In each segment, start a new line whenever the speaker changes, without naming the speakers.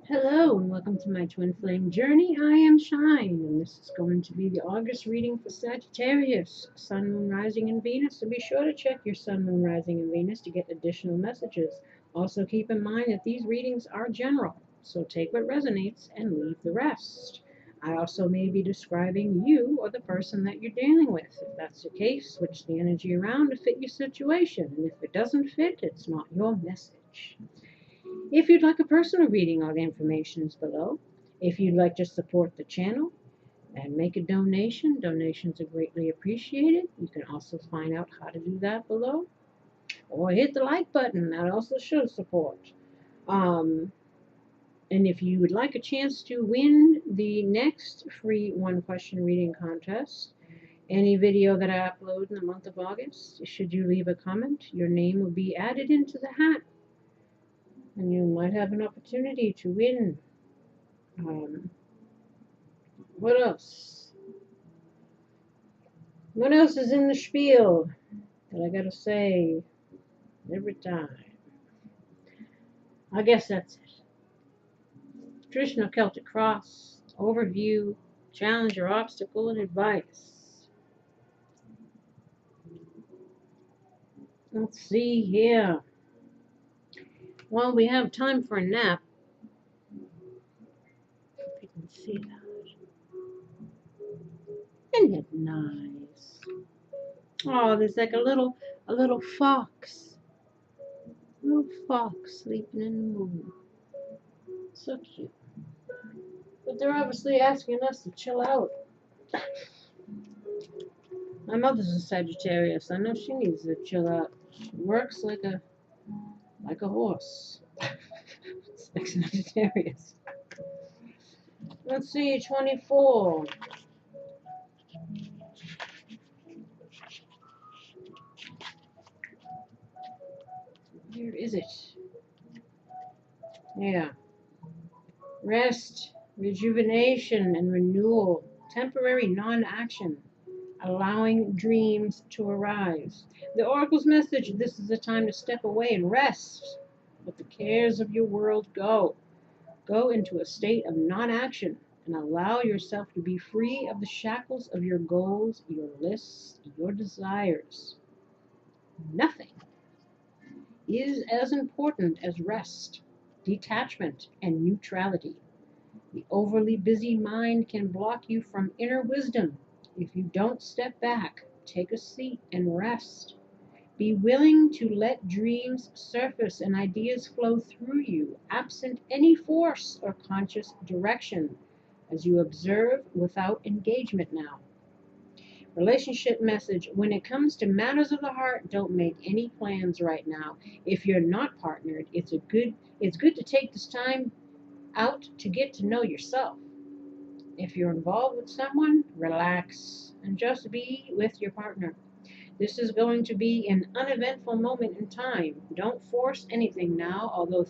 Hello and welcome to my twin flame journey. I am Shine, and this is going to be the August reading for Sagittarius, Sun, Moon, Rising, and Venus. So be sure to check your Sun, Moon, Rising, and Venus to get additional messages. Also keep in mind that these readings are general, so take what resonates and leave the rest. I also may be describing you or the person that you're dealing with. If that's the case, switch the energy around to fit your situation, and if it doesn't fit, it's not your message. If you'd like a personal reading, all the information is below. If you'd like to support the channel and make a donation, donations are greatly appreciated. You can also find out how to do that below. Or hit the like button, that also shows support. And if you would like a chance to win the next free one question reading contest, any video that I upload in the month of August, should you leave a comment, your name will be added into the hat and you might have an opportunity to win. What else? What else is in the spiel that I gotta say every time? I guess that's it. Traditional Celtic cross, overview, challenge or obstacle, and advice. Let's see here. Well, we have time for a nap. If you can see that. Isn't it nice? Oh, there's like a little fox. A little fox sleeping in the moon. So cute. But they're obviously asking us to chill out. My mother's a Sagittarius. I know she needs to chill out. She works like a horse. It's like Sagittarius. Let's see, 24. Where is it? Yeah. Rest, rejuvenation, and renewal. Temporary non-action. Allowing dreams to arise. The Oracle's message, this is the time to step away and rest. Let the cares of your world go. Go into a state of non-action and allow yourself to be free of the shackles of your goals, your lists, your desires. Nothing is as important as rest, detachment, and neutrality. The overly busy mind can block you from inner wisdom. If you don't step back, take a seat and rest. Be willing to let dreams surface and ideas flow through you, absent any force or conscious direction, as you observe without engagement now. Relationship message, when it comes to matters of the heart, don't make any plans right now. If you're not partnered, it's good to take this time out to get to know yourself. If you're involved with someone, relax and just be with your partner. This is going to be an uneventful moment in time. Don't force anything now, although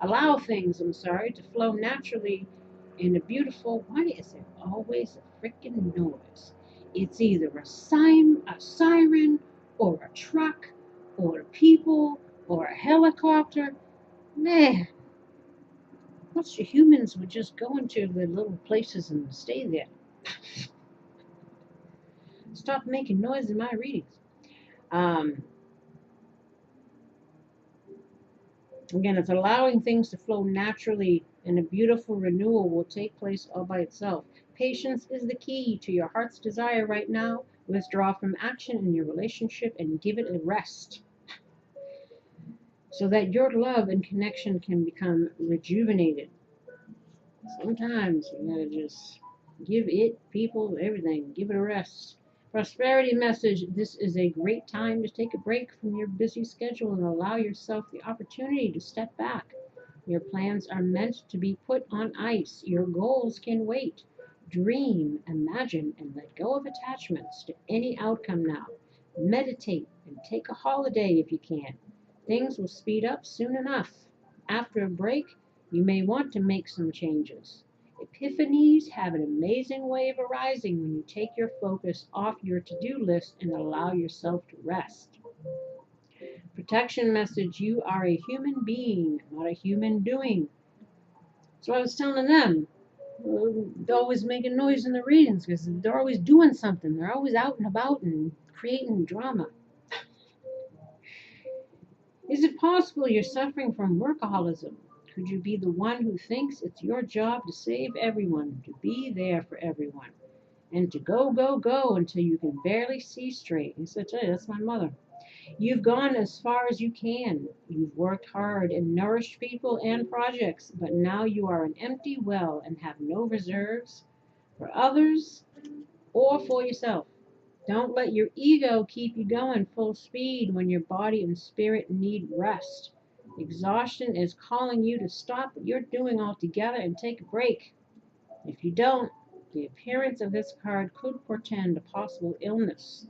allow things, to flow naturally in a beautiful, why is there always a freaking noise? It's either a siren, or a truck, or people, or a helicopter. Man, most humans would just go into the little places and stay there. Stop making noise in my readings. Again, it's allowing things to flow naturally, and a beautiful renewal will take place all by itself. Patience is the key to your heart's desire right now. Withdraw from action in your relationship and give it a rest so that your love and connection can become rejuvenated. Sometimes you gotta just give it, people, everything, give it a rest. Prosperity message, this is a great time to take a break from your busy schedule and allow yourself the opportunity to step back. Your plans are meant to be put on ice. Your goals can wait. Dream, imagine, and let go of attachments to any outcome now. Meditate and take a holiday if you can. Things will speed up soon enough. After a break, you may want to make some changes. Epiphanies have an amazing way of arising when you take your focus off your to-do list and allow yourself to rest. Protection message, you are a human being, not a human doing. So I was telling them, they're always making noise in the readings because they're always doing something. They're always out and about and creating drama. Is it possible you're suffering from workaholism? Could you be the one who thinks it's your job to save everyone, to be there for everyone, and to go, go, go until you can barely see straight? He said, hey, that's my mother. You've gone as far as you can. You've worked hard and nourished people and projects, but now you are an empty well and have no reserves for others or for yourself. Don't let your ego keep you going full speed when your body and spirit need rest. Exhaustion is calling you to stop what you're doing altogether and take a break. If you don't, the appearance of this card could portend a possible illness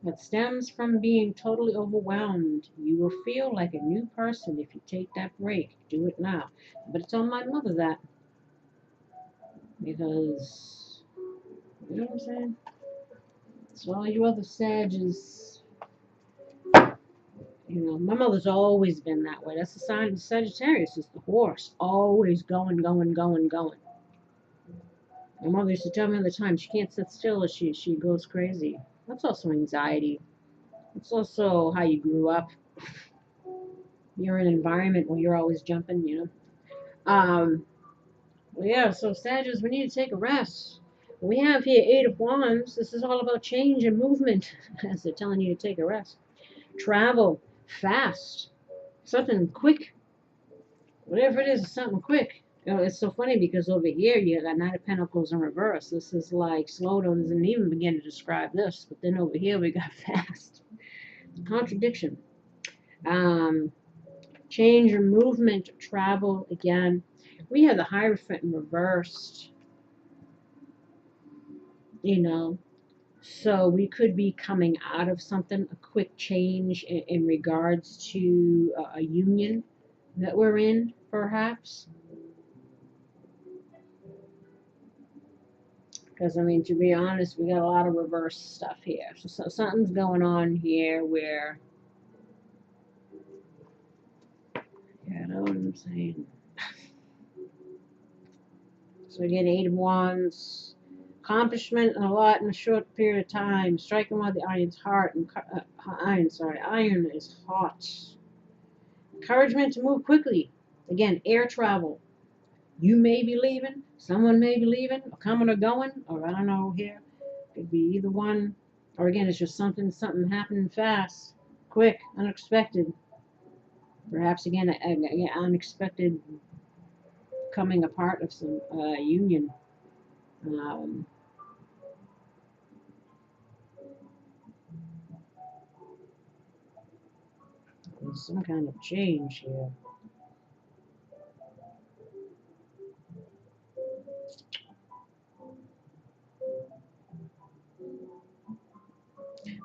that stems from being totally overwhelmed. You will feel like a new person if you take that break. Do it now. But tell my mother that, because, you know what I'm saying? So all you other Sages, my mother's always been that way. That's the sign of Sagittarius, is the horse, always going, going, going, going. My mother used to tell me all the time, she can't sit still or she goes crazy. That's also anxiety. It's also how you grew up. You're in an environment where you're always jumping. Well, yeah, so Sagittarius, we need to take a rest. We have here Eight of Wands. This is all about change and movement, as they're telling you to take a rest. Travel fast, something quick, whatever it is, something quick. It's so funny because over here you got Knight of Pentacles in reverse. This is like slow doesn't even begin to describe this, but then over here we got fast. Contradiction. Change or movement, travel again. We have the Hierophant in reversed. So we could be coming out of something, a quick change in regards to a union that we're in, perhaps. Because, to be honest, we got a lot of reverse stuff here. So something's going on here where, you know what I'm saying? So again, Eight of Wands. Accomplishment a lot in a short period of time. Striking while the iron's hot. Iron is hot. Encouragement to move quickly. Again, air travel. You may be leaving. Someone may be leaving, or coming or going, or I don't know here. Could be either one. Or again, it's just something happening fast, quick, unexpected. Perhaps again, an unexpected coming apart of some union. There's some kind of change here.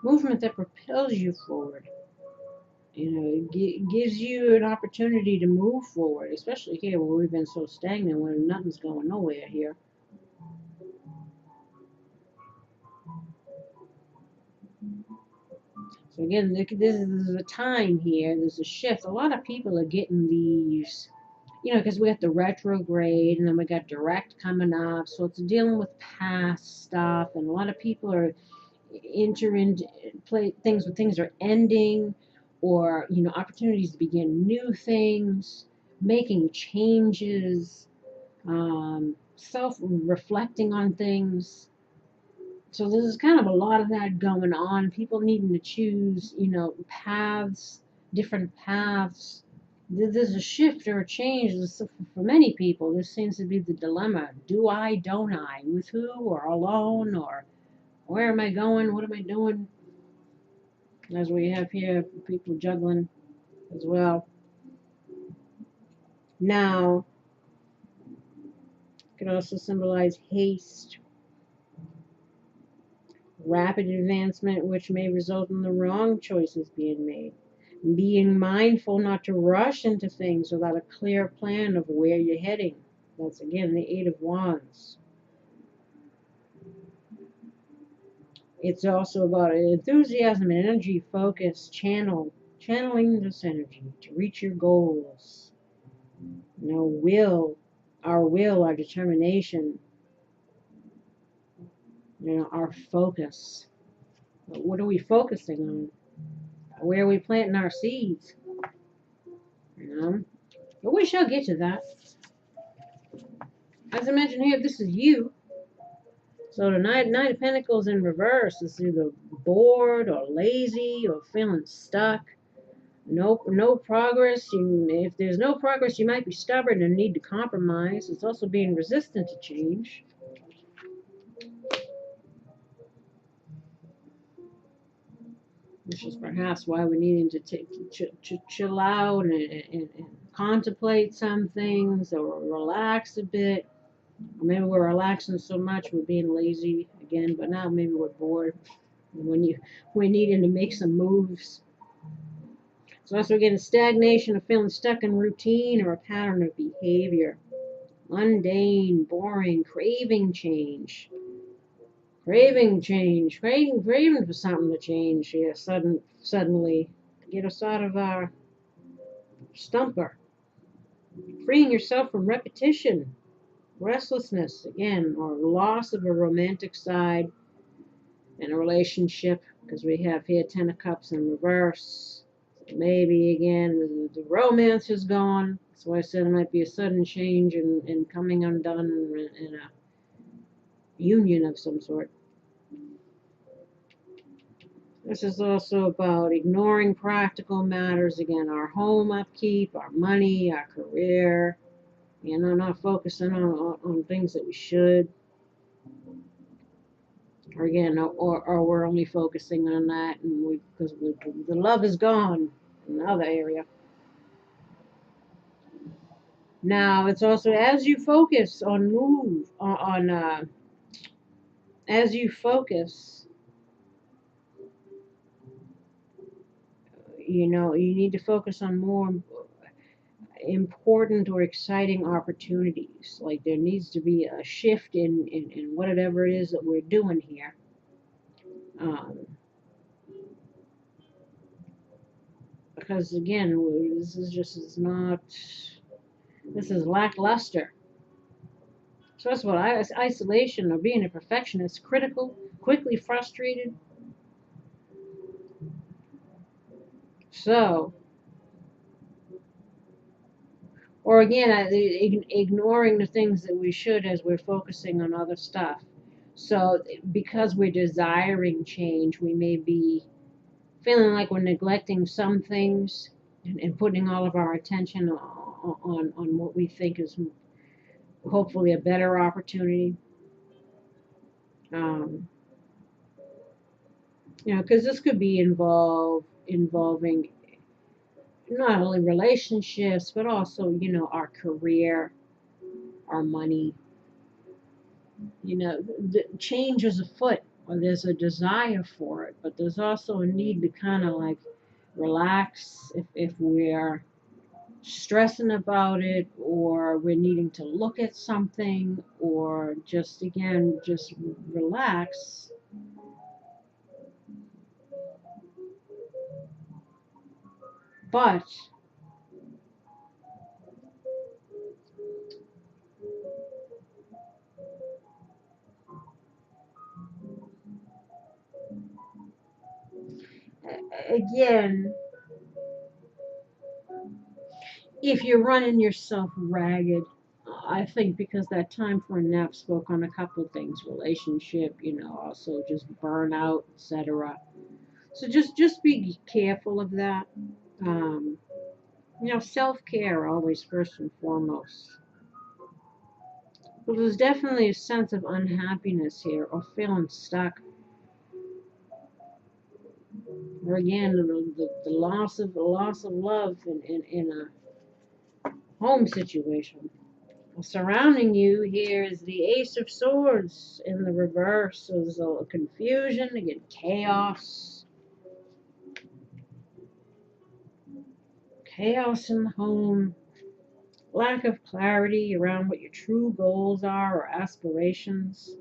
Movement that propels you forward. It gives you an opportunity to move forward, especially here where we've been so stagnant, where nothing's going nowhere here. So again, this is a time here. There's a shift. A lot of people are getting these, because we got the retrograde and then we got direct coming up. So it's dealing with past stuff, and a lot of people are entering things when things are ending, or opportunities to begin new things, making changes, self-reflecting on things. So there's kind of a lot of that going on. People needing to choose, paths, different paths. There's a shift or a change. For many people, this seems to be the dilemma. Do I, don't I? With who, or alone, or where am I going? What am I doing? As we have here, people juggling as well. Now, it can also symbolize haste, rapid advancement, which may result in the wrong choices being made. Being mindful not to rush into things without a clear plan of where you're heading. That's again the Eight of Wands. It's also about enthusiasm and energy, focus, channeling this energy to reach your goals. Will. our will, our determination, our focus. What are we focusing on? Where are we planting our seeds? But we shall get to that. As I mentioned here, this is you. So the Nine of Pentacles in reverse is either bored or lazy or feeling stuck. No progress. If there's no progress, you might be stubborn and need to compromise. It's also being resistant to change. Which is perhaps why we're needing to chill out and contemplate some things or relax a bit. Or maybe we're relaxing so much we're being lazy again, but now maybe we're bored. We're needing to make some moves. So also again, stagnation of feeling stuck in routine or a pattern of behavior. Mundane, boring, craving change. Craving change. Craving for something to change here. Suddenly. Get us out of our stumper. Freeing yourself from repetition. Restlessness, again, or loss of a romantic side in a relationship. Because we have here 10 of Cups in reverse. Maybe again the romance is gone. So I said it might be a sudden change and coming undone in a union of some sort. This is also about ignoring practical matters. Again, our home upkeep, our money, our career. Not focusing on things that we should. Or again, or we're only focusing on that and because the love is gone in the other area. Now, it's also as you focus on as you focus, you need to focus on more important or exciting opportunities. Like there needs to be a shift in whatever it is that we're doing here. Because again, this is lackluster. So that's what isolation or being a perfectionist, critical, quickly frustrated. So, or again, ignoring the things that we should as we're focusing on other stuff. So because we're desiring change, we may be feeling like we're neglecting some things and putting all of our attention on what we think is hopefully a better opportunity. Because this could be involving not only relationships, but also, our career, our money. The change is afoot, or there's a desire for it, but there's also a need to kind of like relax if we're stressing about it, or we're needing to look at something, or just relax. But again, if you're running yourself ragged, I think because that time for a nap spoke on a couple of things, relationship, also just burnout, etc. So just be careful of that. Self-care always first and foremost. But there's definitely a sense of unhappiness here or feeling stuck. Or again, the loss of love in a home situation. Surrounding you here is the Ace of Swords in the reverse. So there's a confusion, again, chaos. Chaos in the home. Lack of clarity around what your true goals are or aspirations.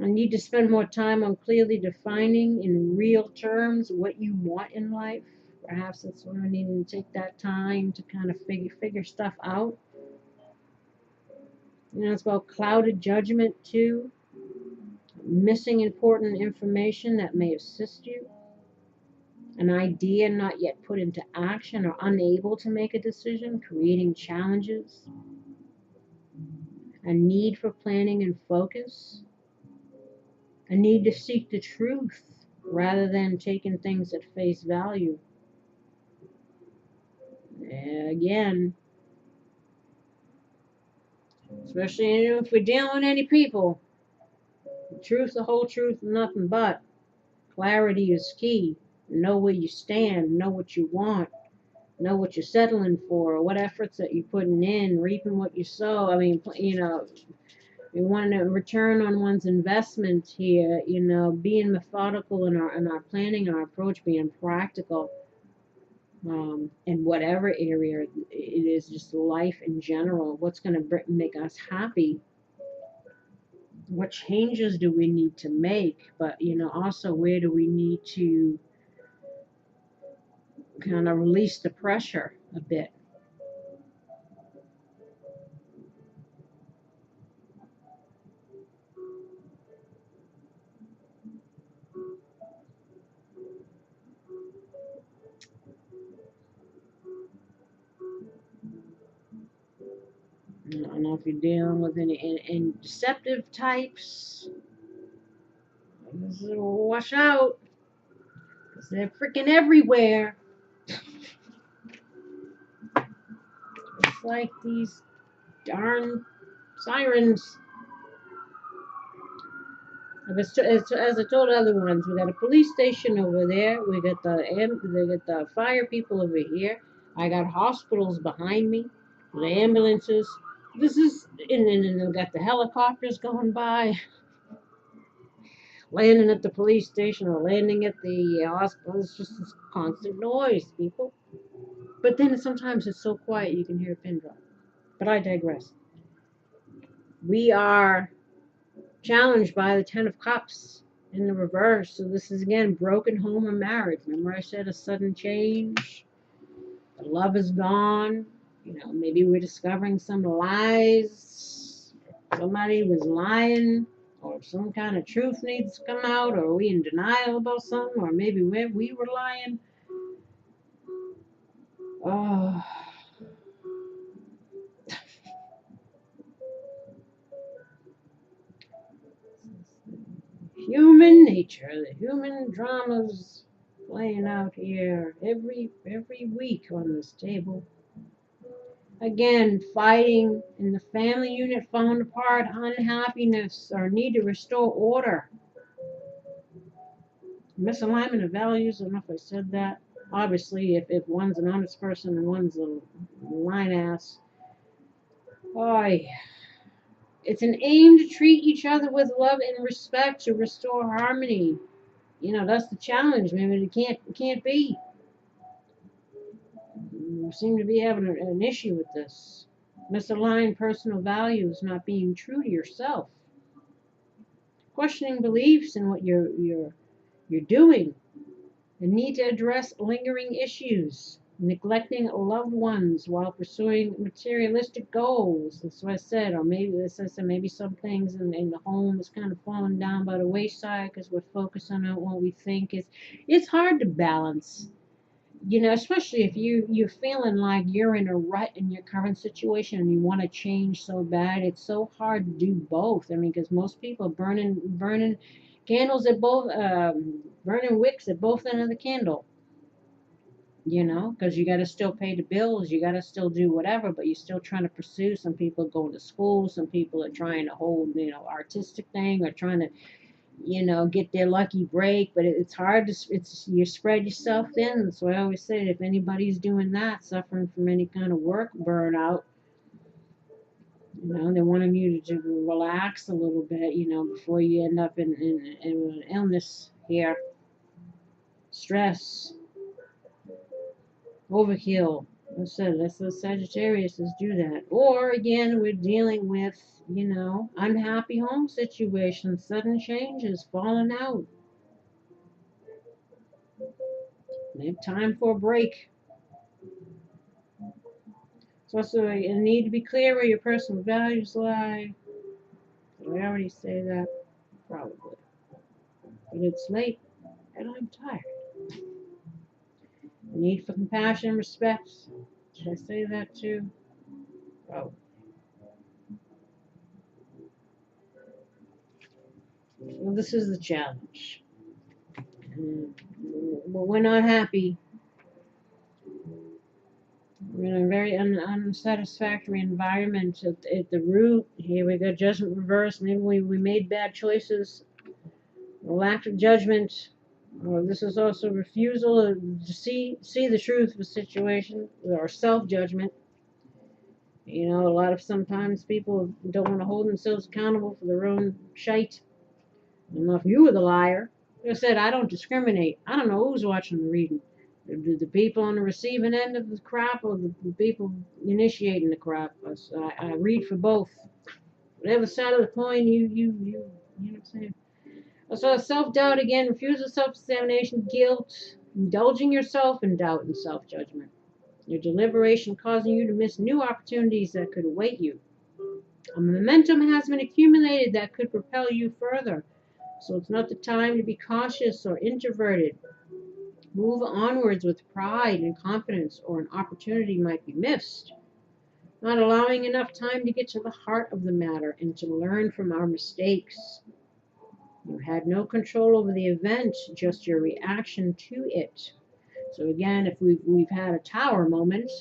I need to spend more time on clearly defining in real terms what you want in life. Perhaps that's when I need to take that time to kind of figure stuff out. You know, it's about clouded judgment too. Missing important information that may assist you. An idea not yet put into action or unable to make a decision, creating challenges. A need for planning and focus. A need to seek the truth rather than taking things at face value. Again, especially if we're dealing with any people, the truth, the whole truth, nothing but. Clarity is key. Know where you stand, know what you want, know what you're settling for, what efforts that you're putting in, reaping what you sow. I mean, you know, we want to return on one's investment here, you know, being methodical in our planning, our approach, being practical in whatever area it is, just life in general. What's going to make us happy? What changes do we need to make? But, you know, also where do we need to kind of release the pressure a bit? I don't know if you're dealing with any deceptive types. Watch out, because they're freaking everywhere. It's like these darn sirens. As I told other ones, we got a police station over there. We got the fire people over here. I got hospitals behind me, the ambulances. This is, and we got the helicopters going by, landing at the police station or landing at the hospital. It's just this constant noise, people. But then sometimes it's so quiet you can hear a pin drop. But I digress. We are challenged by the Ten of Cups in the reverse. So this is again broken home or marriage. Remember I said a sudden change? The love is gone. You know, maybe we're discovering some lies. Somebody was lying, or some kind of truth needs to come out, or are we in denial about something, or maybe we were lying. Oh, human nature, the human dramas playing out here every week on this table. Again, fighting in the family unit falling apart, unhappiness, or need to restore order. Misalignment of values, I don't know if I said that. Obviously, if one's an honest person and one's a line ass. Boy, it's an aim to treat each other with love and respect to restore harmony. You know, that's the challenge. Maybe it can't be. You seem to be having an issue with this. Misaligned personal values, not being true to yourself. Questioning beliefs in what you're doing. The need to address lingering issues. Neglecting loved ones while pursuing materialistic goals. That's what I said. Or maybe this I said maybe some things in the home is kind of falling down by the wayside because we're focusing on what we think is. It's hard to balance. You know, especially if you're feeling like you're in a rut in your current situation and you want to change so bad, it's so hard to do both. I mean, because most people burning candles at both, burning wicks at both ends of the candle. You know, because you got to still pay the bills, you got to still do whatever, but you're still trying to pursue. Some people go to school, some people are trying to hold, you know, artistic thing, or trying to, you know, get their lucky break. But it's hard to, it's, you spread yourself thin. So I always say, if anybody's doing that, suffering from any kind of work burnout, you know, they want you to relax a little bit, you know, before you end up in an illness here. Stress, overkill. I said, that's the Sagittarius do that. Or again, we're dealing with, you know, unhappy home situations, sudden changes, falling out. Maybe time for a break. It's also a need to be clear where your personal values lie. Did I already say that? Probably. But it's late and I'm tired. The need for compassion and respect. Did I say that too? Probably. Well, this is the challenge. We're not happy. We're in a very unsatisfactory environment at the root. Here we got judgment reversed. Maybe we made bad choices. Lack of judgment. Or this is also refusal to see the truth of the situation, or self-judgment. You know, a lot of sometimes people don't want to hold themselves accountable for their own shite. I don't know if you were the liar. Like I said, I don't discriminate. I don't know who's watching the reading. The people on the receiving end of the crap, or the people initiating the crap. I read for both. Whatever side of the coin you know what I'm saying. So self-doubt again, refusal, self-examination, guilt, indulging yourself in doubt and self-judgment. Your deliberation causing you to miss new opportunities that could await you. A momentum has been accumulated that could propel you further. So it's not the time to be cautious or introverted. Move onwards with pride and confidence, or an opportunity might be missed. Not allowing enough time to get to the heart of the matter and to learn from our mistakes. You had no control over the event, just your reaction to it. So again, if we've had a tower moment,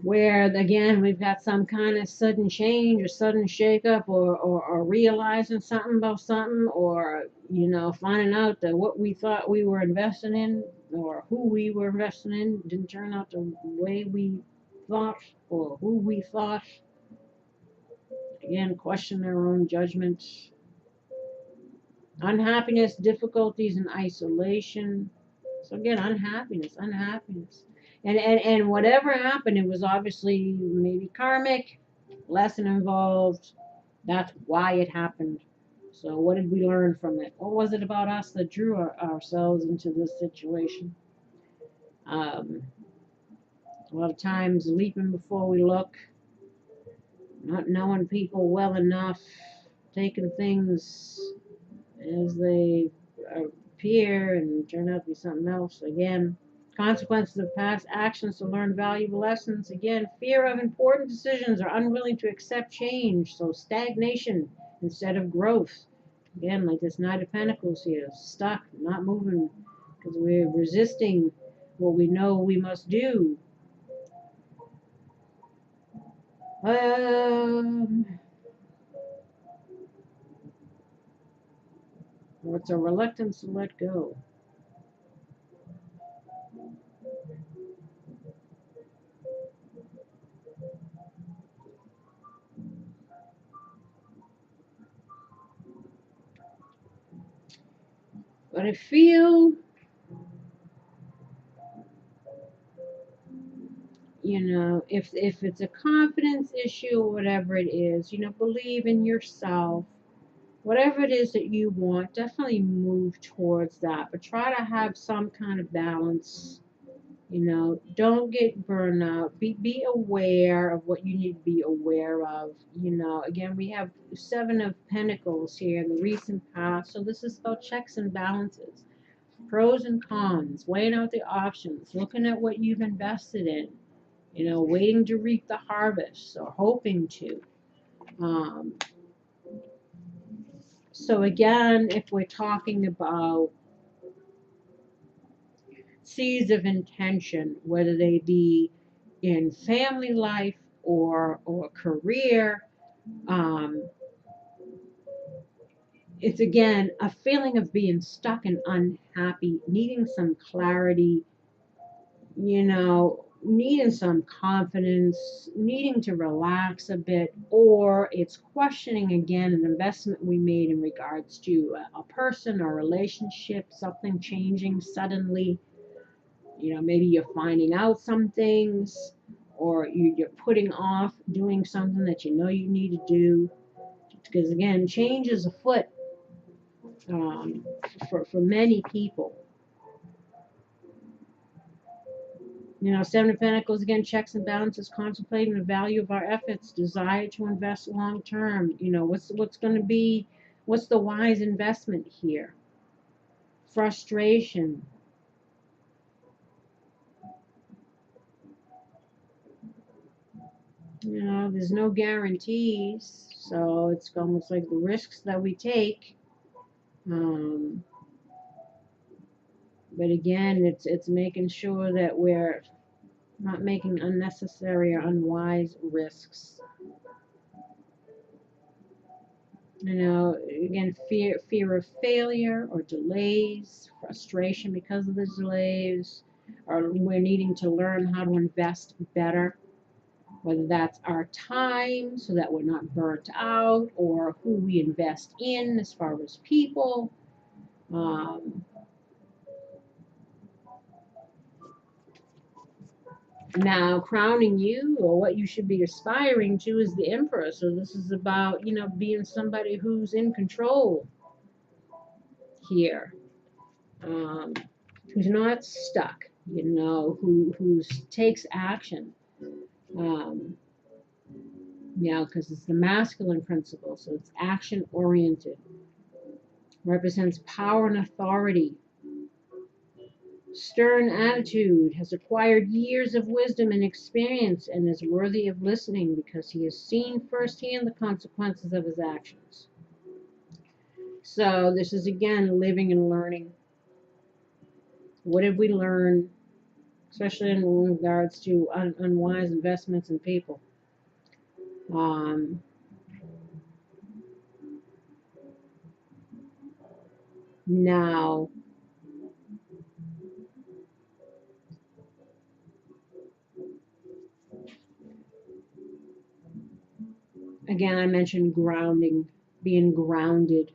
where again we've got some kind of sudden change or sudden shakeup, or realizing something about something, or finding out that what we thought we were investing in, or who we were investing in, didn't turn out the way we thought, or who we thought. Again, question our own judgment. Unhappiness, difficulties, and isolation. So again, unhappiness. And whatever happened, it was obviously maybe karmic, lesson involved. That's why it happened. So what did we learn from it? What was it about us that drew ourselves into this situation? A lot of times leaping before we look, not knowing people well enough, taking things as they appear and turn out to be something else. Again, consequences of past actions to learn valuable lessons. Again, fear of important decisions, or unwilling to accept change. So stagnation instead of growth. Again, like this Knight of Pentacles here, stuck, not moving, because we're resisting what we know we must do. Or it's a reluctance to let go. But I feel, if it's a confidence issue or whatever it is, believe in yourself. Whatever it is that you want, definitely move towards that. But try to have some kind of balance. Don't get burned out. Be aware of what you need to be aware of. Again, we have 7 of Pentacles here in the recent past. So this is about checks and balances. Pros and cons. Weighing out the options. Looking at what you've invested in. Waiting to reap the harvest, or hoping to. So again, if we're talking about seeds of intention, whether they be in family life or career, it's again a feeling of being stuck and unhappy, needing some clarity, needing some confidence, needing to relax a bit, or it's questioning again an investment we made in regards to a person or relationship, something changing suddenly. Maybe you're finding out some things, or you're putting off doing something that you need to do. Because again, change is afoot for many people. You know, Seven of Pentacles, again, checks and balances, contemplating the value of our efforts, desire to invest long term. You know, what's going to be, what's the wise investment here? Frustration. You know, there's no guarantees, so it's almost like the risks that we take. But again, it's making sure that we're not making unnecessary or unwise risks. You know, again, fear of failure or delays, frustration because of the delays, or we're needing to learn how to invest better, whether that's our time so that we're not burnt out, or who we invest in as far as people. Now, crowning you, or what you should be aspiring to, is the Emperor. So this is about, you know, being somebody who's in control here, who's not stuck, you know, who takes action. You know, because it's the masculine principle, so it's action oriented. Represents power and authority. Stern attitude, has acquired years of wisdom and experience, and is worthy of listening because he has seen firsthand the consequences of his actions. So this is, again, living and learning. What did we learn, especially in regards to unwise investments in people? Now, again, I mentioned grounding, being grounded.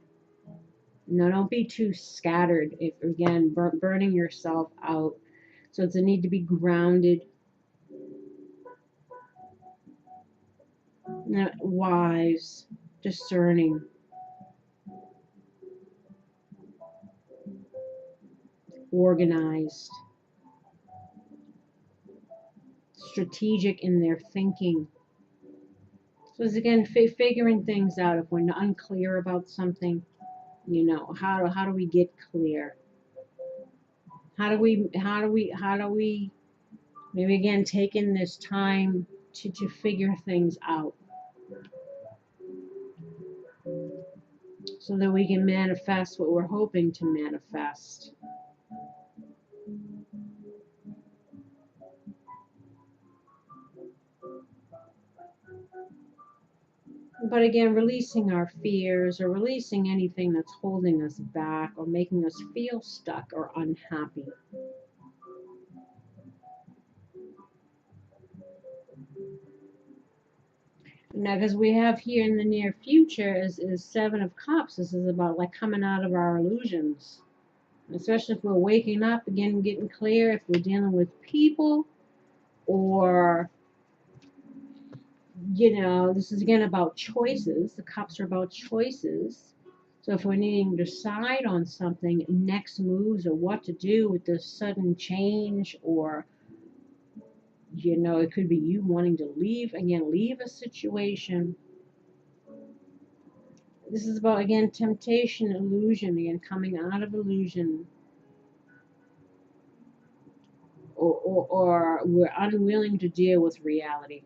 No, don't be too scattered. If, again, burning yourself out. So it's a need to be grounded, wise, discerning. Organized. Strategic in their thinking. So it's, again, figuring things out. If we're unclear about something, you know, how do we get clear? How do we maybe, again, taking this time to figure things out so that we can manifest what we're hoping to manifest. But again, releasing our fears, or releasing anything that's holding us back or making us feel stuck or unhappy. Now, because we have here in the near future is Seven of Cups. This is about, like, coming out of our illusions. Especially if we're waking up, again, getting clear, if we're dealing with people, or, you know, this is, again, about choices. The cups are about choices. So if we're needing to decide on something, next moves, or what to do with this sudden change, or, you know, it could be you wanting to leave a situation. This is about, again, temptation, illusion, again, coming out of illusion. Or we're unwilling to deal with reality.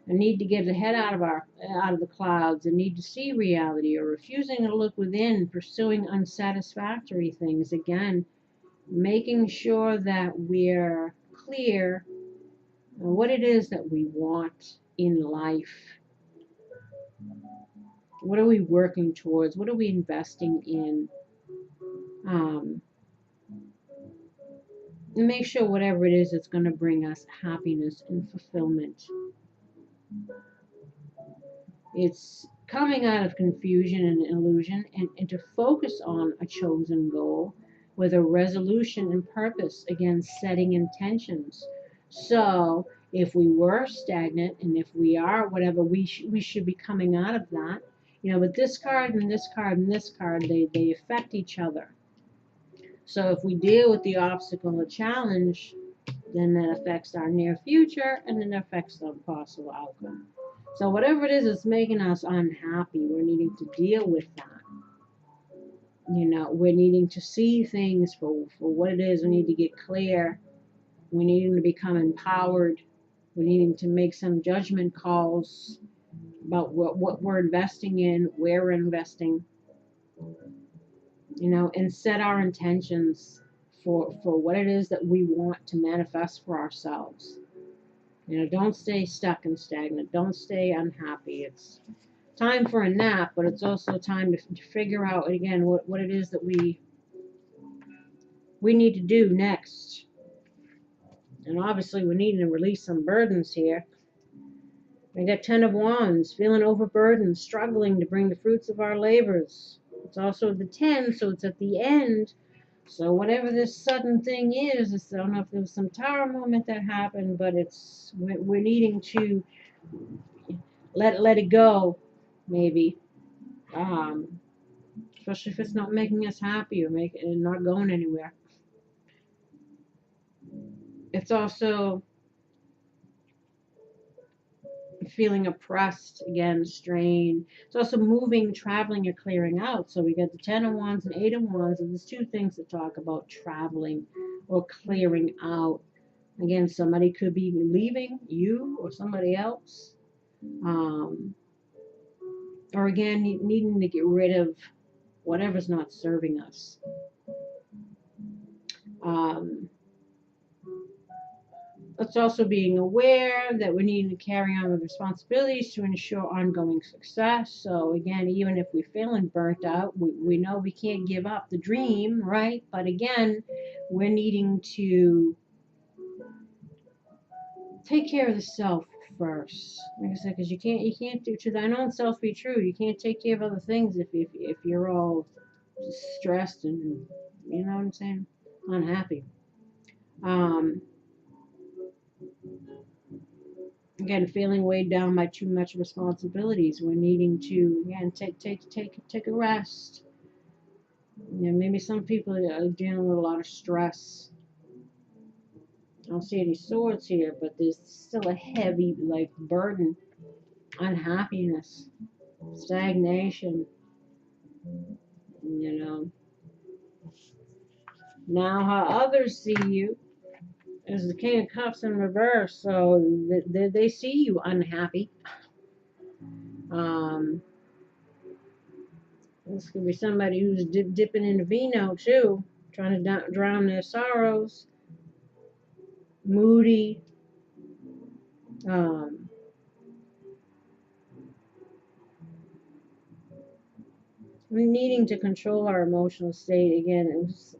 A need to get the head out of the clouds, a need to see reality, or refusing to look within, pursuing unsatisfactory things. Again, making sure that we're clear on what it is that we want in life. What are we working towards? What are we investing in? And make sure whatever it is, it's going to bring us happiness and fulfillment. It's coming out of confusion and illusion, and to focus on a chosen goal with a resolution and purpose. Again, setting intentions. So if we were stagnant, and if we are whatever, we should be coming out of that. You know, but this card and this card and this card, they affect each other. So if we deal with the obstacle, the challenge, then that affects our near future, and then affects the possible outcome. So whatever it is that's making us unhappy, we're needing to deal with that. We're needing to see things for what it is. We need to get clear. We need to become empowered. We need to make some judgment calls about what we're investing in, where we're investing, and set our intentions for what it is that we want to manifest for ourselves. Don't stay stuck and stagnant. Don't stay unhappy. It's time for a nap, but it's also time to figure out, again, what it is that we need to do next. And obviously, we need to release some burdens here. I got 10 of Wands, feeling overburdened, struggling to bring the fruits of our labors. It's also the 10, so it's at the end. So whatever this sudden thing is, I don't know if there was some tower moment that happened, but we're needing to let it go, maybe. Especially if it's not making us happy or not going anywhere. It's also feeling oppressed, again, strain. It's also moving, traveling, or clearing out. So we got the 10 of Wands and 8 of Wands, and there's two things that talk about traveling or clearing out. Again, somebody could be leaving you or somebody else. Or again, needing to get rid of whatever's not serving us. It's also being aware that we need to carry on with responsibilities to ensure ongoing success. So again, even if we're feeling burnt out, we know we can't give up the dream, right? But again, we're needing to take care of the self first. Like I said, because you can't do, to thine own self be true. You can't take care of other things if you're all stressed and, you know what I'm saying, unhappy. Again, feeling weighed down by too much responsibilities. We're needing to, again, take a rest. Maybe some people are dealing with a lot of stress. I don't see any swords here, but there's still a heavy, burden, unhappiness, stagnation. Now how others see you is the King of Cups in reverse, so they see you unhappy. This could be somebody who's dipping into vino too, trying to drown their sorrows. Moody. Needing to control our emotional state. Again, it was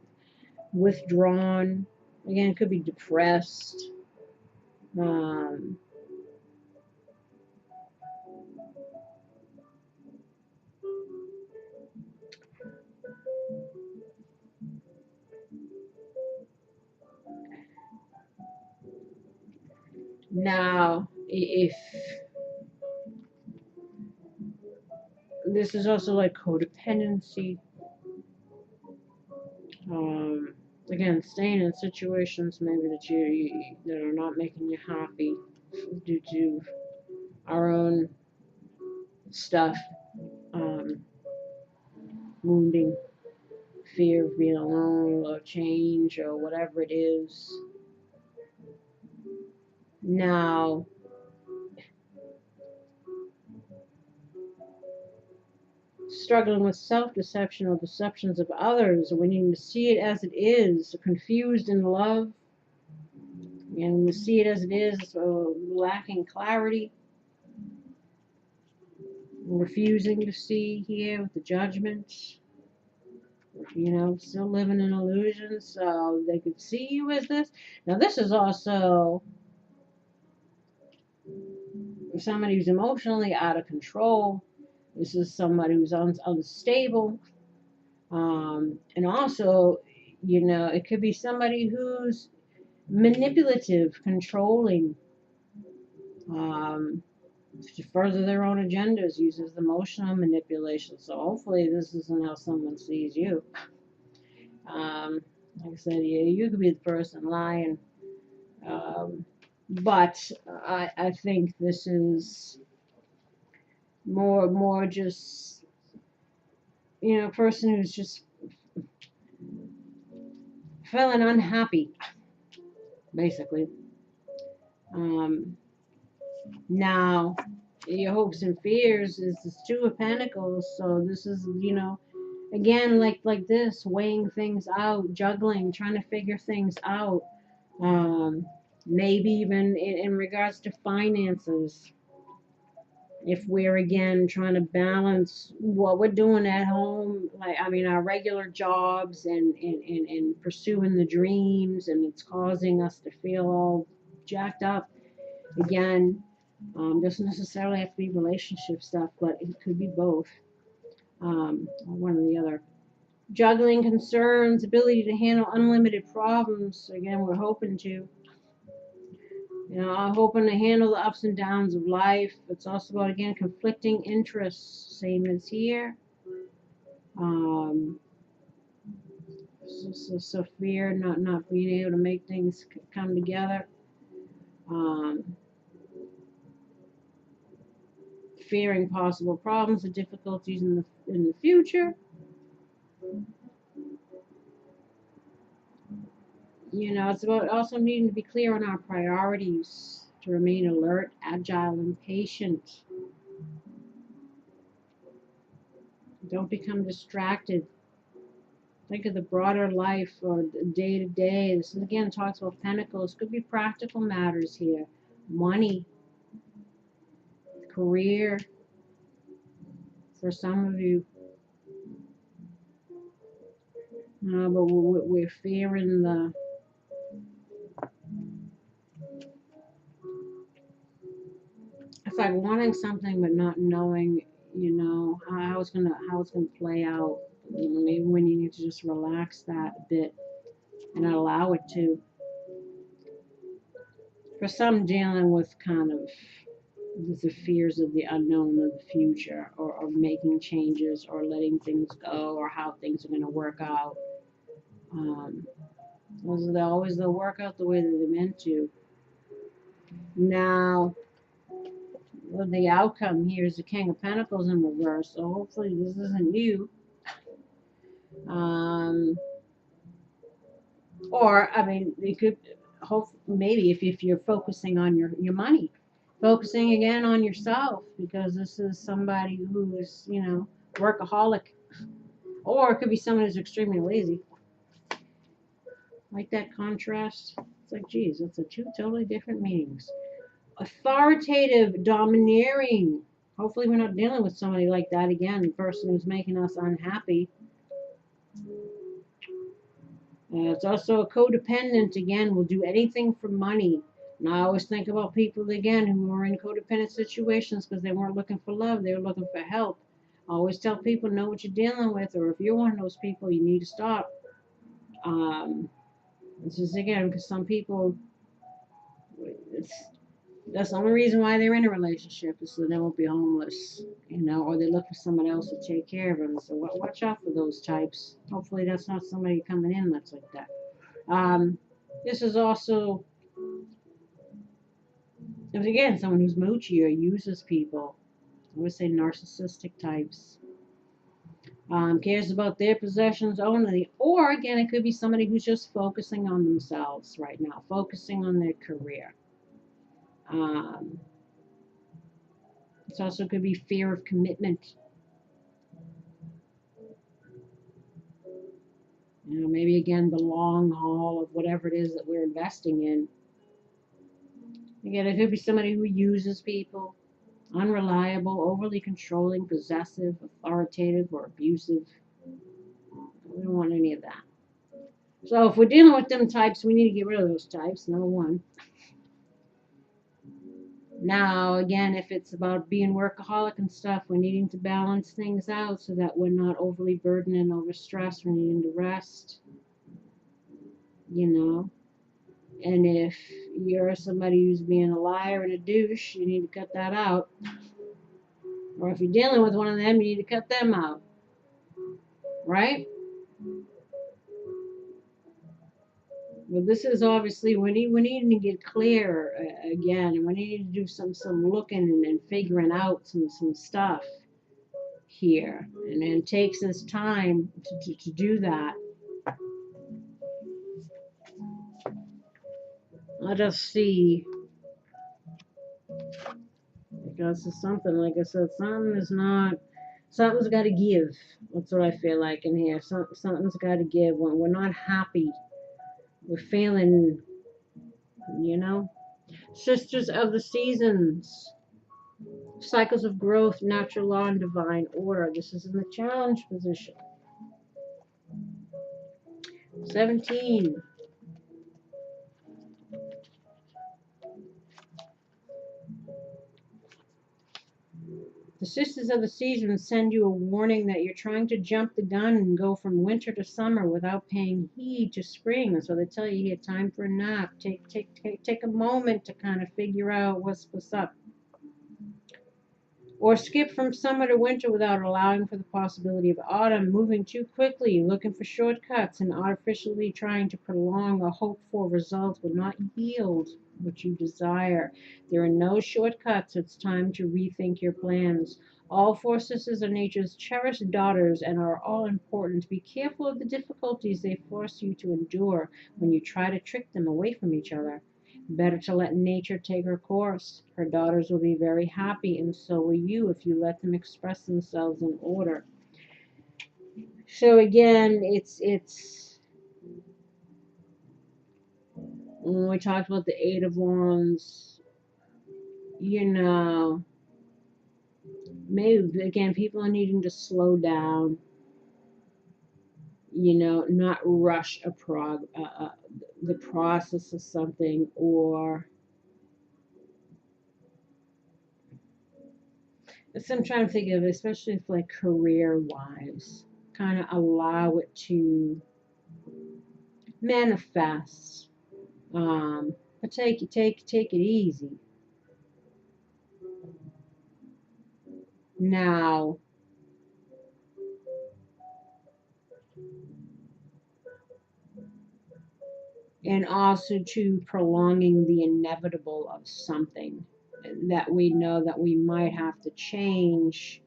withdrawn. Again, it could be depressed. Now, if this is also like codependency, again, staying in situations maybe that are not making you happy due to our own stuff, wounding, fear of being alone or change or whatever it is. Now, struggling with self-deception or deceptions of others, we need to see it as it is, confused in love, and we see it as it is, lacking clarity, refusing to see here with the judgment, still living in illusions, so they could see you as this. Now this is also somebody who's emotionally out of control. This is somebody who's unstable. And also, it could be somebody who's manipulative, controlling, to further their own agendas, uses emotional manipulation. So hopefully this isn't how someone sees you. Like I said, you could be the person lying But I think this is more just, a person who's just feeling unhappy, basically. Um, Now, your hopes and fears is this Two of Pentacles. So this is, again, like this, weighing things out, juggling, trying to figure things out. Um, Maybe even in regards to finances. If we're again trying to balance what we're doing at home, like I mean our regular jobs and pursuing the dreams, and it's causing us to feel all jacked up again. Doesn't necessarily have to be relationship stuff, but it could be both. Or one or the other. Juggling concerns, ability to handle unlimited problems. Again, we're hoping to. I'm hoping to handle the ups and downs of life. It's also about, again, conflicting interests, same as here. Um, so fear, not being able to make things come together. Fearing possible problems or difficulties in the future. It's about also needing to be clear on our priorities, to remain alert, agile, and patient. Don't become distracted. Think of the broader life or day to day. This is, again, talks about pentacles. Could be practical matters here. Money, career, for some of you. But we're fearing it's like wanting something but not knowing, how it's gonna play out. Maybe when you need to just relax that a bit and allow it to. For some, dealing with kind of the fears of the unknown of the future, or making changes, or letting things go, or how things are going to work out. They'll work out the way that they're meant to. Now, the outcome here is the King of Pentacles in reverse, so hopefully this isn't you. Or, I mean, it could, maybe if you're focusing on your money, focusing again on yourself, because this is somebody who's, workaholic. Or it could be someone who's extremely lazy. Like that contrast. It's like, geez, that's two totally different meanings. Authoritative, domineering. Hopefully we're not dealing with somebody like that again, the person who's making us unhappy. It's also a codependent, again, will do anything for money. And I always think about people, again, who are in codependent situations because they weren't looking for love, they were looking for help. I always tell people, know what you're dealing with, or if you're one of those people, you need to stop. This is, again, because some people, that's the only reason why they're in a relationship, is so they won't be homeless, or they look for someone else to take care of them. So watch out for those types. Hopefully that's not somebody coming in that's like that. This is also, again, someone who's moochy or uses people. I would say narcissistic types. Cares about their possessions only. Or, again, it could be somebody who's just focusing on themselves right now, focusing on their career. It also could be fear of commitment. Maybe, again, the long haul of whatever it is that we're investing in. Again, it could be somebody who uses people, unreliable, overly controlling, possessive, authoritative, or abusive. We don't want any of that. So if we're dealing with them types, we need to get rid of those types, number one. Now, again, if it's about being workaholic and stuff, we're needing to balance things out so that we're not overly burdened and overstressed. We're needing to rest, And if you're somebody who's being a liar and a douche, you need to cut that out. Or if you're dealing with one of them, you need to cut them out. Right? Well, this is obviously we need to get clear again, and we need to do some looking and figuring out some stuff here, and it takes us time to do that. Let us see, because it's something, like I said, something's got to give. That's what I feel like in here. Something's got to give. When we're not happy, we're feeling, you know. Sisters of the seasons, cycles of growth, natural law, and divine order. This is in the challenge position. 17. The sisters of the seasons send you a warning that you're trying to jump the gun and go from winter to summer without paying heed to spring. So they tell you here, time for a nap. Take a moment to kind of figure out what's up. Or skip from summer to winter without allowing for the possibility of autumn, moving too quickly, looking for shortcuts, and artificially trying to prolong a hoped-for result will not yield what you desire. There are no shortcuts. It's time to rethink your plans. All four sisters are nature's cherished daughters and are all important. Be careful of the difficulties they force you to endure when you try to trick them away from each other. Better to let nature take her course. Her daughters will be very happy, and so will you if you let them express themselves in order. So again, it's when we talked about the Eight of Wands, you know, maybe again people are needing to slow down, you know, not rush the process of something, or I'm trying to think of, especially if like career-wise, kind of allow it to manifest. But take it easy. Now, and also to prolonging the inevitable of something that we know that we might have to change,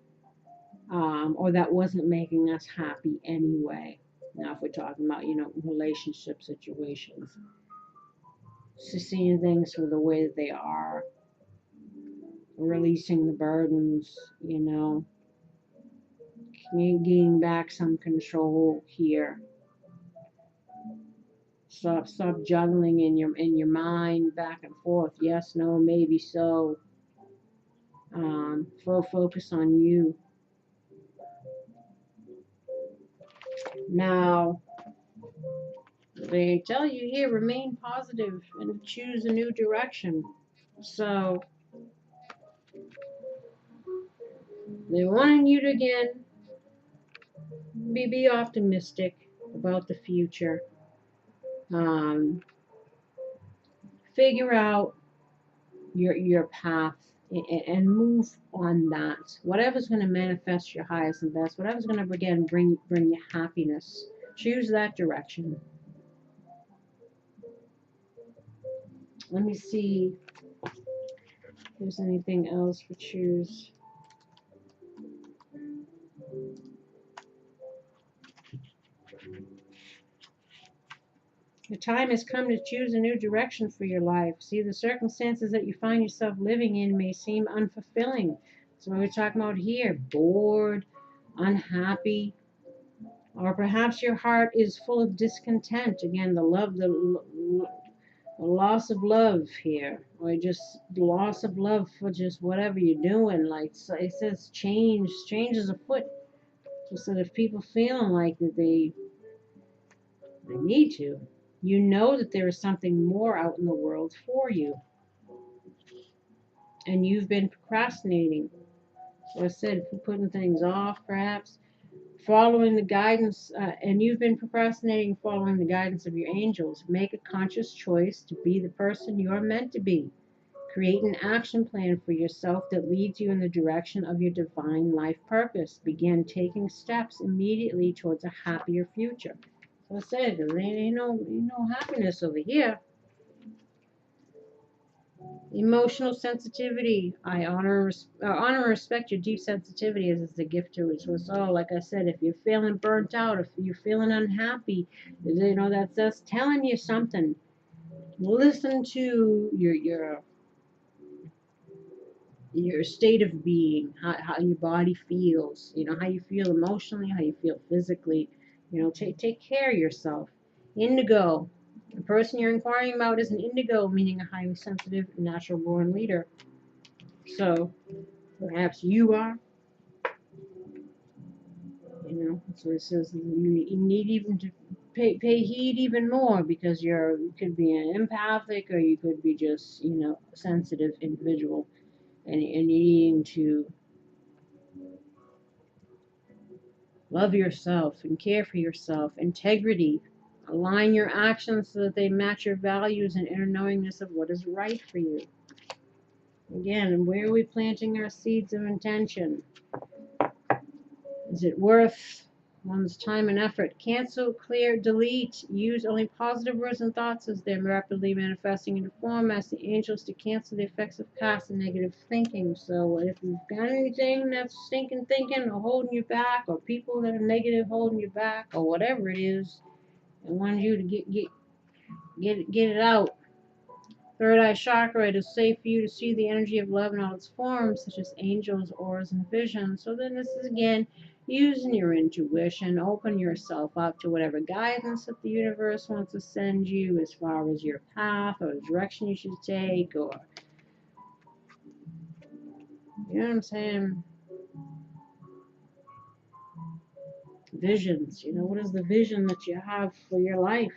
or that wasn't making us happy anyway. Now, if we're talking about, you know, relationship situations, so seeing things for the way that they are, releasing the burdens, you know, gaining back some control here. Stop juggling in your mind back and forth. Yes, no, maybe so. Focus on you. Now, they tell you here, remain positive and choose a new direction. So, they're wanting you to, again, be optimistic about the future. Figure out your path and move on that. Whatever's going to manifest your highest and best, whatever's going to, again, bring you happiness, choose that direction. Let me see if there's anything else for choose. The time has come to choose a new direction for your life. See, the circumstances that you find yourself living in may seem unfulfilling. So what we're talking about here, bored, unhappy, or perhaps your heart is full of discontent. Again, the loss of love here, or just loss of love for just whatever you're doing. Like it says, change is afoot. So that if people feeling like that they need to, you know that there is something more out in the world for you. And you've been procrastinating. So I said, putting things off, perhaps. Following the guidance, and you've been procrastinating following the guidance of your angels. Make a conscious choice to be the person you are meant to be. Create an action plan for yourself that leads you in the direction of your divine life purpose. Begin taking steps immediately towards a happier future. I said, there ain't no happiness over here. Emotional sensitivity. I honor and respect your deep sensitivity as it's a gift to it. So it's all, like I said, if you're feeling burnt out, if you're feeling unhappy, that's telling you something. Listen to your state of being, how your body feels, how you feel emotionally, how you feel physically. Take care of yourself. Indigo. The person you're inquiring about is an indigo, meaning a highly sensitive, natural born leader. So perhaps you are. So it says you need even to pay heed even more, because you could be an empathic, or you could be just a sensitive individual, and needing to love yourself and care for yourself. Integrity. Align your actions so that they match your values and inner knowingness of what is right for you. Again, where are we planting our seeds of intention? Is it worth one's time and effort? Cancel, clear, delete. Use only positive words and thoughts as they're rapidly manifesting into form. Ask the angels to cancel the effects of past and negative thinking. So if you've got anything that's stinking thinking or holding you back, or people that are negative holding you back, or whatever it is, I want you to get it out. Third eye chakra. It is safe for you to see the energy of love in all its forms, such as angels, auras, and visions. So then this is, again, using your intuition. Open yourself up to whatever guidance that the universe wants to send you, as far as your path or the direction you should take, or, you know what I'm saying? Visions. What is the vision that you have for your life?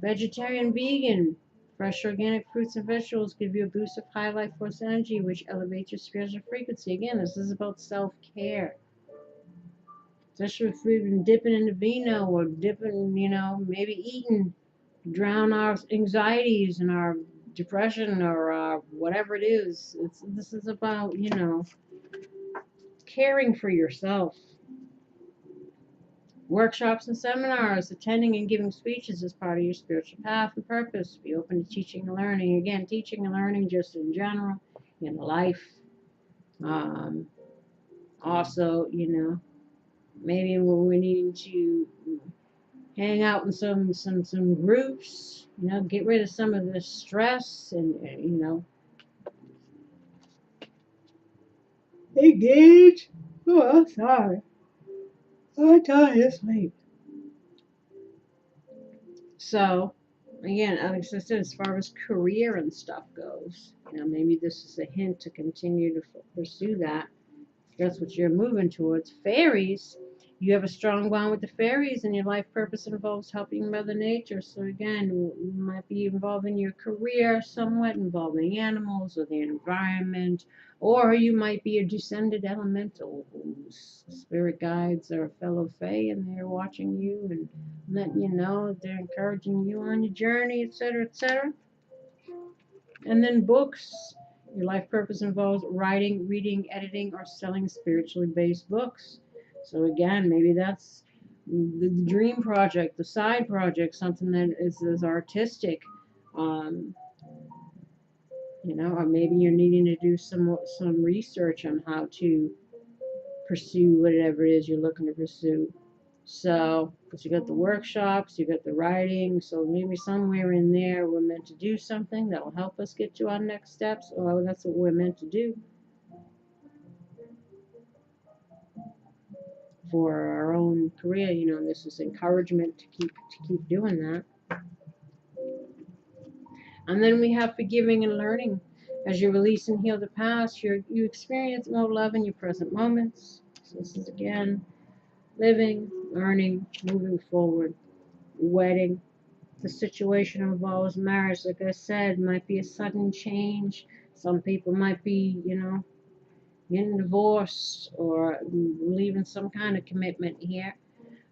Vegetarian, vegan. Fresh organic fruits and vegetables give you a boost of high life force energy, which elevates your spiritual frequency. Again, this is about self-care. Especially if we've been dipping into vino, or dipping, maybe eating, drown our anxieties and our depression, or whatever it is. This is about, caring for yourself. Workshops and seminars. Attending and giving speeches is part of your spiritual path and purpose. Be open to teaching and learning. Again, teaching and learning just in general, in life. Also, maybe we're needing to hang out in some groups, get rid of some of the stress, and. Hey, Gage. Oh, I'm sorry. I'm tired this week. So, again, Alex, I said, as far as career and stuff goes, maybe this is a hint to continue to pursue that. That's what you're moving towards. Fairies, you have a strong bond with the fairies, and your life purpose involves helping Mother Nature. So again, you might be involving your career somewhat, involving animals or the environment, or you might be a descended elemental whose spirit guides are fellow fae, and they're watching you and letting you know they're encouraging you on your journey, etc., etc. And then books. Your life purpose involves writing, reading, editing, or selling spiritually based books. So again, maybe that's the dream project, the side project, something that is artistic. Or maybe you're needing to do some research on how to pursue whatever it is you're looking to pursue. So, because you got the workshops, you got the writing, so maybe somewhere in there we're meant to do something that will help us get to our next steps, or that's what we're meant to do for our own career. This is encouragement to keep doing that. And then we have forgiving and learning. As you release and heal the past, you experience more love in your present moments. So this is, again, living, learning, moving forward. Wedding. The situation involves marriage, like I said, might be a sudden change. Some people might be, getting divorced or leaving some kind of commitment here.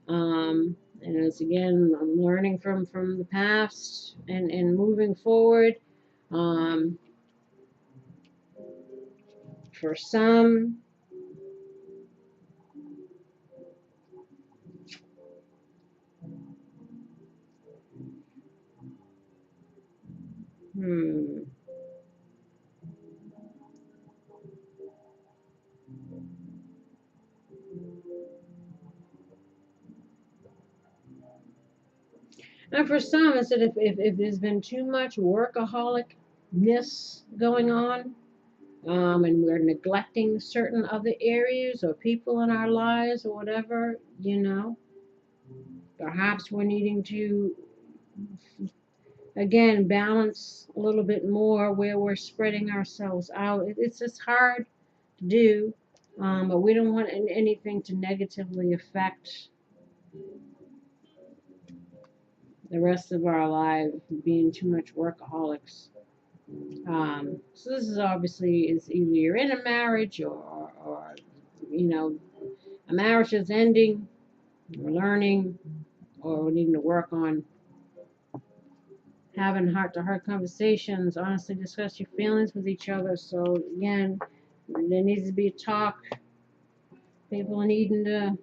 And it's, again, learning from the past and moving forward. For some, And for some, it's that if there's been too much workaholicness going on, and we're neglecting certain other areas or people in our lives or whatever, perhaps we're needing to, again, balance a little bit more where we're spreading ourselves out. It's just hard to do, but we don't want anything to negatively affect the rest of our life, being too much workaholics. So this is obviously is either you're in a marriage or a marriage is ending, we're learning, or we're needing to work on having heart-to-heart conversations, honestly discuss your feelings with each other. So again, there needs to be a talk. People are needing to,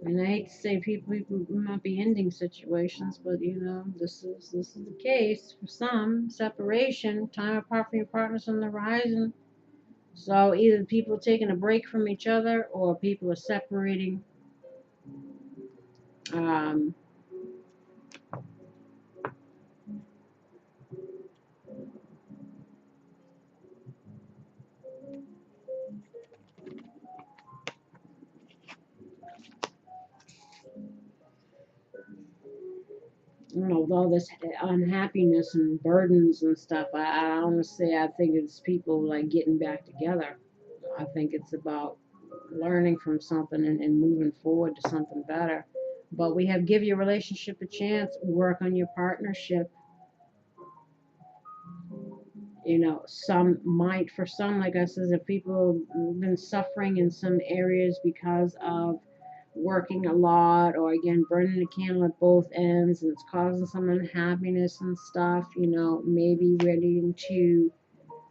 and I hate to say people might be ending situations, but this is the case for some. Separation, time apart from your partners on the horizon. So either people taking a break from each other or people are separating. Um, with all this unhappiness and burdens and stuff, I honestly, I think it's people like getting back together. I think it's about learning from something and moving forward to something better. But we have give your relationship a chance, work on your partnership. Some might, for some, like I said, if people have been suffering in some areas because of working a lot or again burning the candle at both ends and it's causing some unhappiness and stuff, maybe we're needing to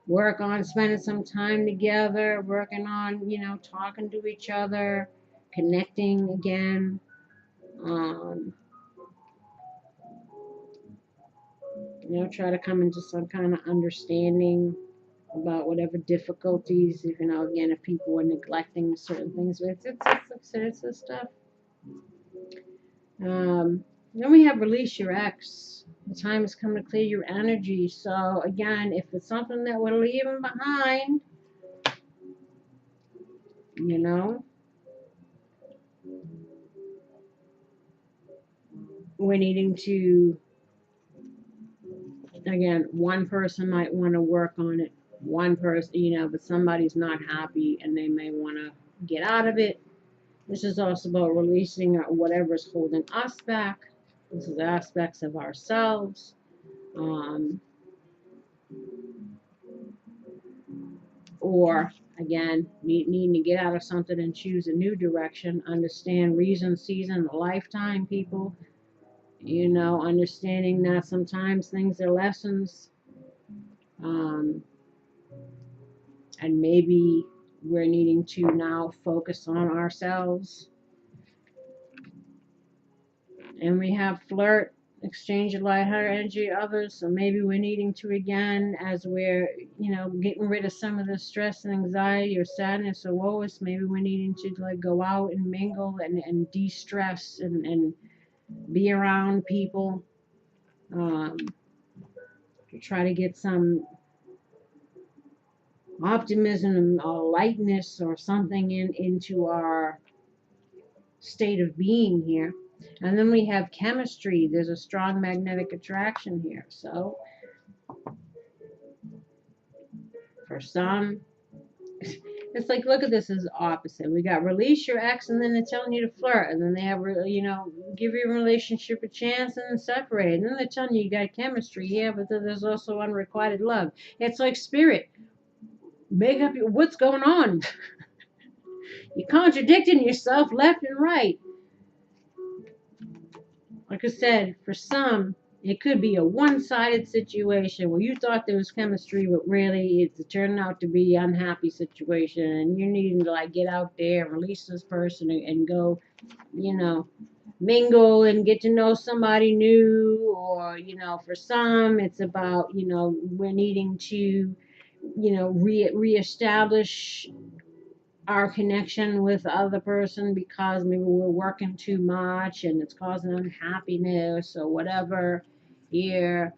work on spending some time together, working on, talking to each other, connecting again. Um, Try to come into some kind of understanding about whatever difficulties, if again, if people are neglecting certain things. It's this stuff. Then we have release your ex. The time has come to clear your energy. So again, if it's something that we're leaving behind, you know, we're needing to, again, one person might want to work on it. One person, but somebody's not happy and they may want to get out of it. This is also about releasing whatever's holding us back. This is aspects of ourselves. Or again, needing to get out of something and choose a new direction. Understand reason, season, lifetime, people. Understanding that sometimes things are lessons. Um, and maybe we're needing to now focus on ourselves. And we have flirt, exchange of lighthearted energy with others. So maybe we're needing to, again, as we're, getting rid of some of the stress and anxiety or sadness or woes, maybe we're needing to like go out and mingle and de-stress and be around people, to try to get some optimism or lightness or something into our state of being here. And then we have chemistry. There's a strong magnetic attraction here. So for some, it's like, look at this as opposite. We got release your ex, and then they're telling you to flirt, and then they have, give your relationship a chance, and then separate. And then they're telling you got chemistry, yeah, but then there's also unrequited love. It's like spirit. Make up what's going on. You're contradicting yourself left and right. Like I said, for some, it could be a one-sided situation where you thought there was chemistry, but really it's turning out to be an unhappy situation, and you're needing to like get out there and release this person and go, mingle and get to know somebody new. Or for some, it's about we're needing to reestablish our connection with the other person because maybe we're working too much and it's causing unhappiness or whatever here.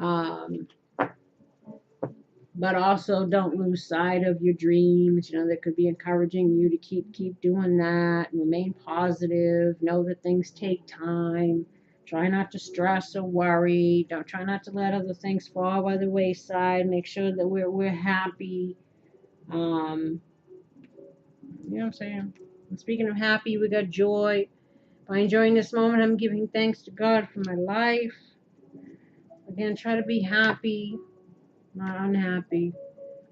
Um, but also don't lose sight of your dreams. You know, that could be encouraging you to keep doing that. Remain positive. Know that things take time. Try not to stress or worry. Don't try not to let other things fall by the wayside. Make sure that we're happy. Um, you know what I'm saying? And speaking of happy, we got joy. By enjoying this moment, I'm giving thanks to God for my life. Again, try to be happy, not unhappy.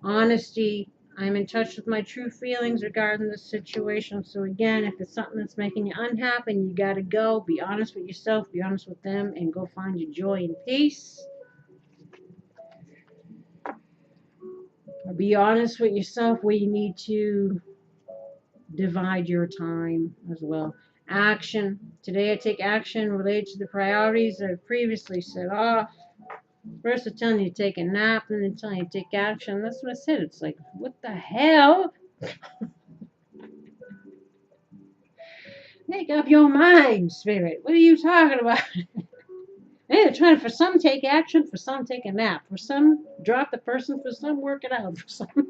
Honesty. I'm in touch with my true feelings regarding this situation. So again, if it's something that's making you unhappy, you gotta go. Be honest with yourself, be honest with them, and go find your joy and peace. Or be honest with yourself where you need to divide your time as well. Action. Today I take action related to the priorities I've previously set off. First they're telling you to take a nap, then they're telling you to take action. That's what I said. It's like, what the hell? Make up your mind, spirit. What are you talking about? They're trying, for some take action, for some take a nap, for some drop the person, for some work it out, for some.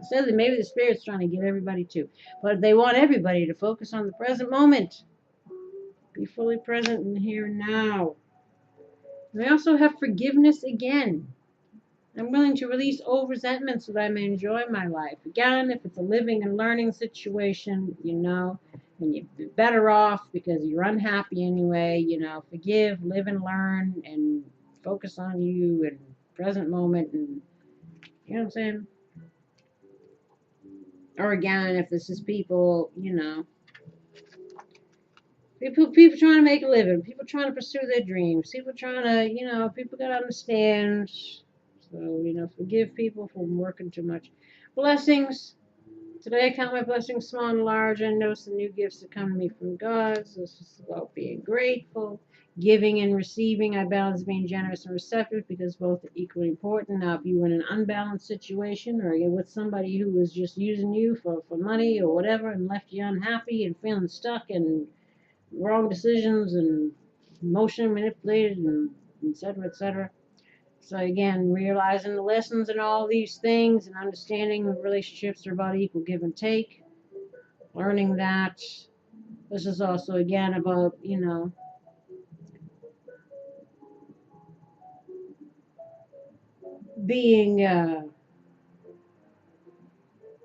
So that maybe the spirit's trying to get everybody to. But they want everybody to focus on the present moment. Be fully present in the here and now. We also have forgiveness again. I'm willing to release old resentment so that I may enjoy my life. Again, if it's a living and learning situation, you know, and you're better off because you're unhappy anyway, you know, forgive, live and learn, and focus on you and present moment, and you know what I'm saying? Or again, if this is people, you know, people trying to make a living, people trying to pursue their dreams, people trying to, you know, people got to understand. So, you know, forgive people for working too much. Blessings. Today I count my blessings small and large. I notice the new gifts that come to me from God. So it's just about being grateful, giving and receiving. I balance being generous and receptive because both are equally important. Now, if you're in an unbalanced situation or you're with somebody who is just using you for money or whatever and left you unhappy and feeling stuck and wrong decisions and emotionally manipulated and et cetera, et cetera. So again, realizing the lessons in all these things and understanding the relationships are about equal give and take. Learning that this is also again about, you know, being,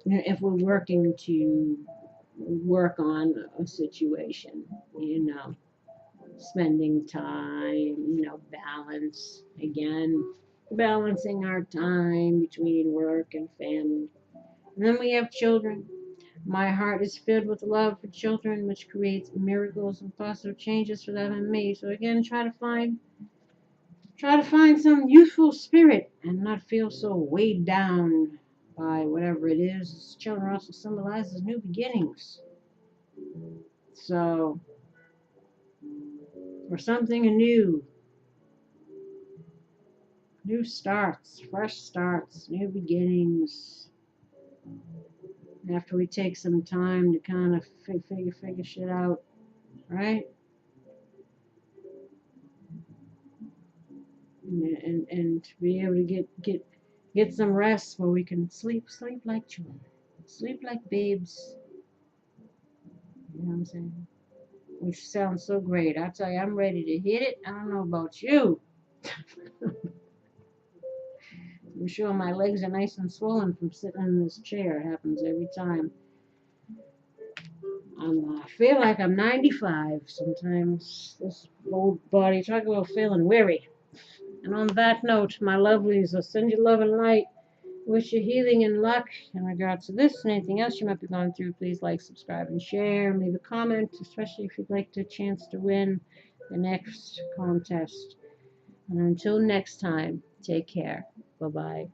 if we're working to work on a situation, you know, spending time, you know, balance, again, balancing our time between work and family. And then we have children. My heart is filled with love for children, which creates miracles and positive changes for them and me. So again, try to find some youthful spirit and not feel so weighed down by whatever it is. Children also symbolizes new beginnings. So, or something new. New starts, fresh starts, new beginnings. After we take some time to kind of figure shit out, right? And to be able to get some rest where we can sleep like children, sleep like babes. You know what I'm saying? Which sounds so great. I tell you, I'm ready to hit it. I don't know about you. I'm sure my legs are nice and swollen from sitting in this chair. It happens every time. I feel like I'm 95 sometimes. This old body, talk about feeling weary. And on that note, my lovelies, I'll send you love and light. Wish you healing and luck in regards to this and anything else you might be going through. Please like, subscribe, and share. And leave a comment, especially if you'd like the chance to win the next contest. And until next time, take care. Bye-bye.